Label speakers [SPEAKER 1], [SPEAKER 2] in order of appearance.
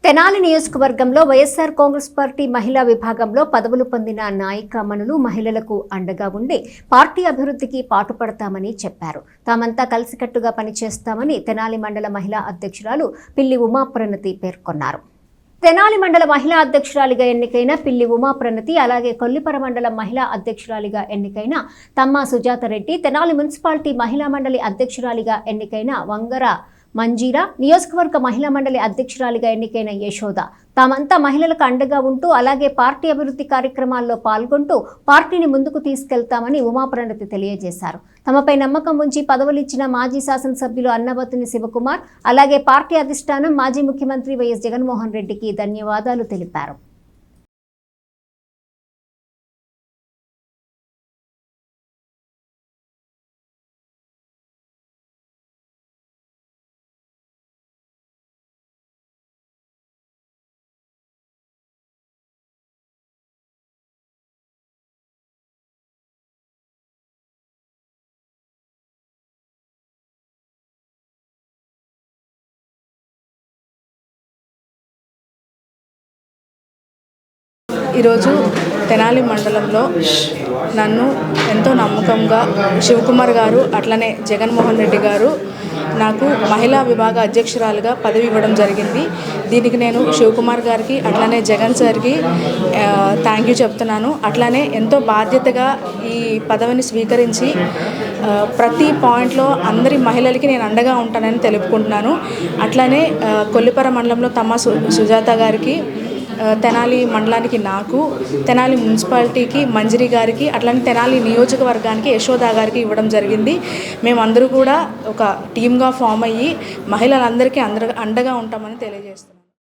[SPEAKER 1] తెనాలి నియోజకవర్గంలో వైఎస్ఆర్ కాంగ్రెస్ పార్టీ మహిళా విభాగంలో పదవులు పొందిన నాయకమణులు మహిళలకు అండగా ఉండి పార్టీ అభివృద్ధికి పాటుపడతామని చెప్పారు. తామంతా కలిసికట్టుగా పనిచేస్తామని తెనాలి మండల మహిళా అధ్యక్షురాలు పిల్లి ఉమాప్రణతి పేర్కొన్నారు. తెనాలి మండల మహిళా అధ్యక్షురాలిగా ఎన్నికైన పిల్లి ఉమాప్రణతి, అలాగే కొల్లిపర మండలం మహిళా అధ్యక్షురాలిగా ఎన్నికైన తమ్మా సుజాత రెడ్డి, తెనాలి మున్సిపాలిటీ మహిళా మండలి అధ్యక్షురాలిగా ఎన్నికైన వంగర మంజీరా, నియోజకవర్గ మహిళా మండలి అధ్యక్షురాలిగా ఎన్నికైన యశోద తామంతా మహిళలకు అండగా ఉంటూ అలాగే పార్టీ అభివృద్ధి కార్యక్రమాల్లో పాల్గొంటూ పార్టీని ముందుకు తీసుకెళ్తామని ఉమాప్రణతి తెలియజేశారు. తమపై నమ్మకం ఉంచి పదవులిచ్చిన మాజీ శాసనసభ్యులు అన్నబత్తుని శివకుమార్, అలాగే పార్టీ అధిష్టానం మాజీ ముఖ్యమంత్రి వైఎస్ జగన్మోహన్ రెడ్డికి ధన్యవాదాలు తెలిపారు.
[SPEAKER 2] ఈరోజు తెనాలి మండలంలో నన్ను ఎంతో నమ్మకంగా శివకుమార్ గారు, అట్లనే జగన్మోహన్ రెడ్డి గారు నాకు మహిళా విభాగ అధ్యక్షురాలుగా పదవి ఇవ్వడం జరిగింది. దీనికి నేను శివకుమార్ గారికి అట్లనే జగన్ సార్కి థ్యాంక్ యూ చెప్తున్నాను. అట్లనే ఎంతో బాధ్యతగా ఈ పదవిని స్వీకరించి ప్రతి పాయింట్లో అందరి మహిళలకి నేను అండగా ఉంటానని తెలుపుకుంటున్నాను. అట్లనే కొల్లిపర మండలంలో తమ్మా సుజాత గారికి, తెనాలి మండలానికి నాకు, తెనాలి మున్సిపాలిటీకి మంజరి గారికి, అట్లనే తెనాలి నియోజకవర్గానికి యశోద గారికి ఇవ్వడం జరిగింది. మేమందరూ కూడా ఒక టీమ్గా ఫామ్ అయ్యి మహిళలందరికీ అండగా ఉంటామని తెలియజేస్తున్నాం.